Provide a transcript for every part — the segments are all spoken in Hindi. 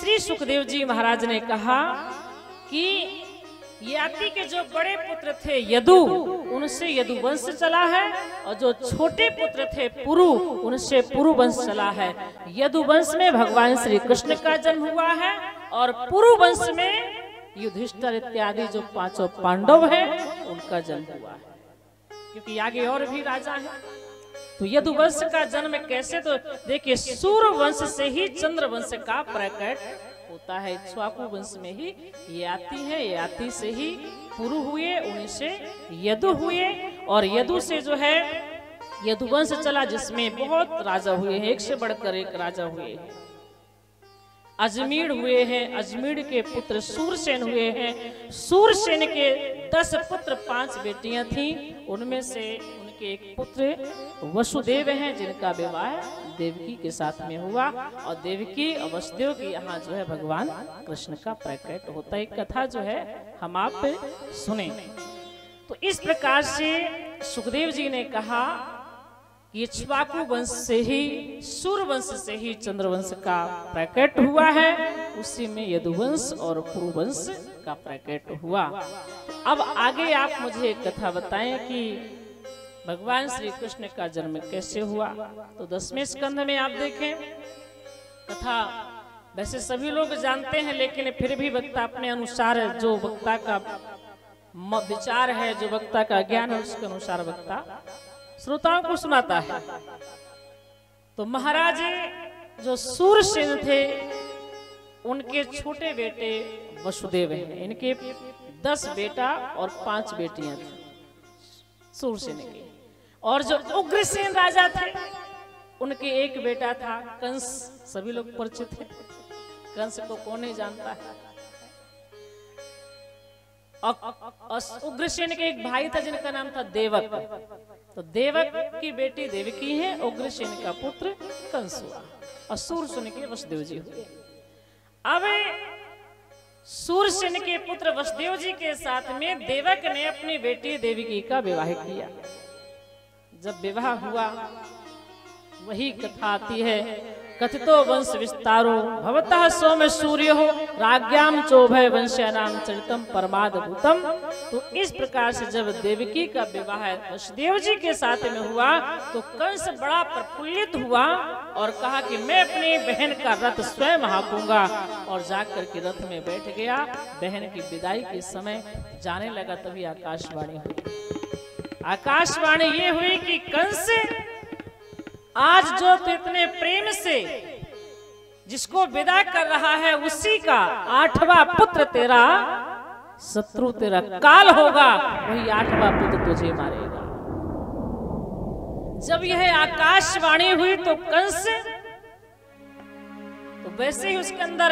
श्री सुखदेव जी महाराज ने कहा कि याति के जो बड़े पुत्र थे यदु, उनसे यदुवंश चला है, और जो छोटे पुत्र थे पुरु, उनसे पुरुवंश चला है। यदुवंश में भगवान श्री कृष्ण का जन्म हुआ है और पुरुवंश में युधिष्ठिर इत्यादि जो पांचों पांडव हैं उनका जन्म हुआ है, क्योंकि आगे और भी राजा हैं। तो यदुवंश का जन्म कैसे, तो देखिए सूर्यवंश से ही चंद्रवंश का प्रकट होता है। इक्ष्वाकु वंश में ही याति है, याति से ही पुरु हुए, उन्हीं से यदु हुए, और यदु से जो है यदुवंश चला, जिसमें बहुत राजा हुए हैं, एक से बढ़कर एक राजा हुए हैं। अजमीर हुए हैं, अजमीर के पुत्र सूरसेन हुए हैं। सूरसेन के 10 पुत्र 5 बेटियां थीं, उनमें से उनके एक पुत्र वसुदेव हैं, जिनका विवाह देवकी के साथ में हुआ, और देवकी और वसुदेव की यहाँ जो है भगवान कृष्ण का प्रकट होता है। कथा जो है हम आप सुने। तो इस प्रकार से सुखदेव जी ने कहा कि इक्ष्वाकु वंश से ही, सूर्यवंश से ही चंद्रवंश का प्रकट हुआ है, उसी में यदुवंश और पुरुवंश का प्रकट हुआ। अब आगे आप मुझे एक कथा बताएं कि भगवान श्री कृष्ण का जन्म कैसे हुआ। तो 10वें स्कंध में आप देखें कथा, वैसे सभी लोग जानते हैं, लेकिन फिर भी वक्ता अपने अनुसार, जो वक्ता का विचार है, जो वक्ता का ज्ञान है, उसके अनुसार वक्ता श्रोताओं को सुनाता है। तो महाराज जो सूरसेन थे, उनके छोटे बेटे वसुदेव हैं। इनके 10 बेटा और 5 बेटियां थी सूरसेन के। और जो उग्रसेन राजा थे, उनके एक बेटा था कंस, सभी लोग परिचित हैं, कंस को कौन नहीं जानता है। और उग्रसेन के एक भाई था जिनका नाम था देवक। तो देवक की बेटी देवकी है, उग्रसेन का पुत्र कंस हुआ, और सूरसेन के वसुदेव जी हुए। अब सूरसेन के पुत्र वसुदेव जी के साथ में देवक ने अपनी बेटी देवकी का विवाह किया। जब विवाह हुआ, वही कथा आती है, कथितो वंश विस्तारो भवतः सोम सूर्य हो राज्ञाम चोभय वंश्यानाम चरितम परमाद्भुतम। तो इस प्रकार से जब देवकी का विवाह वसुदेव जी के साथ में हुआ, तो कंस बड़ा प्रफुल्लित हुआ और कहा कि मैं अपनी बहन का रथ स्वयं हाँकूंगा, और जाकर के रथ में बैठ गया। बहन की विदाई के समय जाने लगा, तभी आकाशवाणी हुई। आकाशवाणी ये हुई कि कंस, आज जो तो इतने प्रेम से जिसको विदा कर रहा है, उसी का 8वां पुत्र तेरा शत्रु, तेरा काल होगा, वही 8वां पुत्र तुझे मारेगा। जब यह आकाशवाणी हुई तो कंस, तो वैसे ही उसके अंदर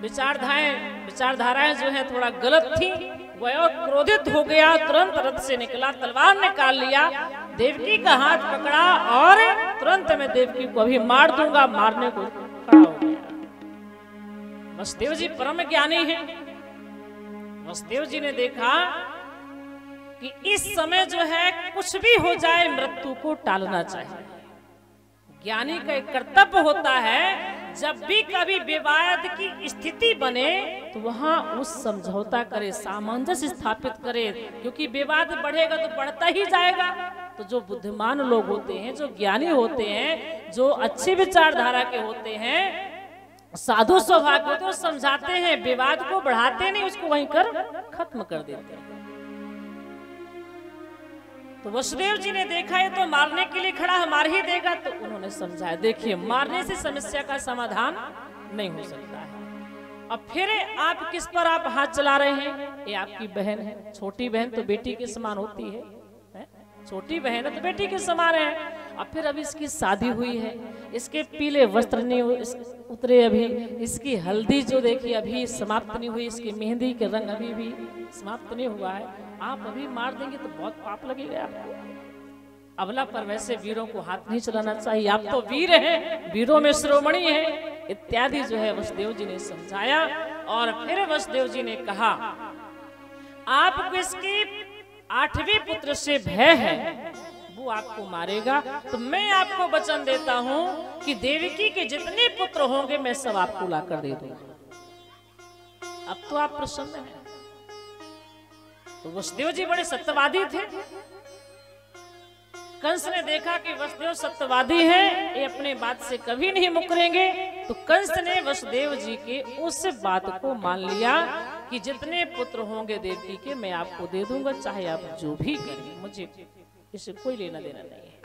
विचारधाराएं जो है थोड़ा गलत थी, वह क्रोधित हो गया, तुरंत रथ से निकला, तलवार निकाल लिया, देवकी का हाथ पकड़ा और तुरंत मैं देवकी को अभी मार दूंगा, मारने को खड़ा हो गया। वसुदेव जी परम ज्ञानी हैं। वसुदेव जी ने देखा कि इस समय जो है कुछ भी हो जाए, मृत्यु को टालना चाहिए। ज्ञानी का एक कर्तव्य होता है, जब भी कभी विवाद की स्थिति बने तो वहां उस समझौता करे, सामंजस्य स्थापित करे, क्योंकि विवाद बढ़ेगा तो बढ़ता ही जाएगा। तो जो बुद्धिमान लोग होते हैं, जो ज्ञानी होते हैं, जो अच्छी विचारधारा के होते हैं, साधु स्वभाव के होते हैं, वो समझाते हैं, विवाद को बढ़ाते नहीं, उसको वहीं कर खत्म कर देते हैं। तो वसुदेव जी ने देखा ये तो मारने के लिए खड़ा है, मार ही देगा, तो उन्होंने समझाया, देखिए मारने से समस्या का समाधान नहीं हो सकता है। अब फिर आप किस पर आप हाथ चला रहे हैं? ये आपकी बहन है, छोटी बहन तो बेटी के समान होती है, छोटी बहन है तो बेटी के समान है। अब फिर अभी इसकी शादी हुई है, इसके पीले वस्त्र नहीं उतरे, अभी इसकी हल्दी जो देखिए अभी समाप्त नहीं हुई, इसकी मेहंदी के रंग अभी भी समाप्त नहीं हुआ है, आप अभी मार देंगे तो बहुत पाप लगेगा आपको। अबला पर वैसे वीरों को हाथ नहीं चलाना चाहिए, आप तो वीर हैं, वीरों में शिरोमणि हैं, इत्यादि जो है वसुदेव जी ने समझाया। और फिर वसुदेव जी ने कहा, आपको इसकी 8वें पुत्र से भय है, वो आपको मारेगा, तो मैं आपको वचन देता हूँ कि देवकी के जितने पुत्र होंगे मैं सब आपको लाकर दे दूंगा। अब तो आप प्रसन्न हैं। तो वसुदेव जी बड़े सत्यवादी थे। कंस ने देखा कि वसुदेव सत्यवादी है, ये अपने बात से कभी नहीं मुकरेंगे, तो कंस ने वसुदेव जी के उस बात को मान लिया कि जितने पुत्र होंगे देवकी के मैं आपको दे दूंगा, चाहे आप जो भी करें, मुझे इससे कोई लेना देना नहीं है।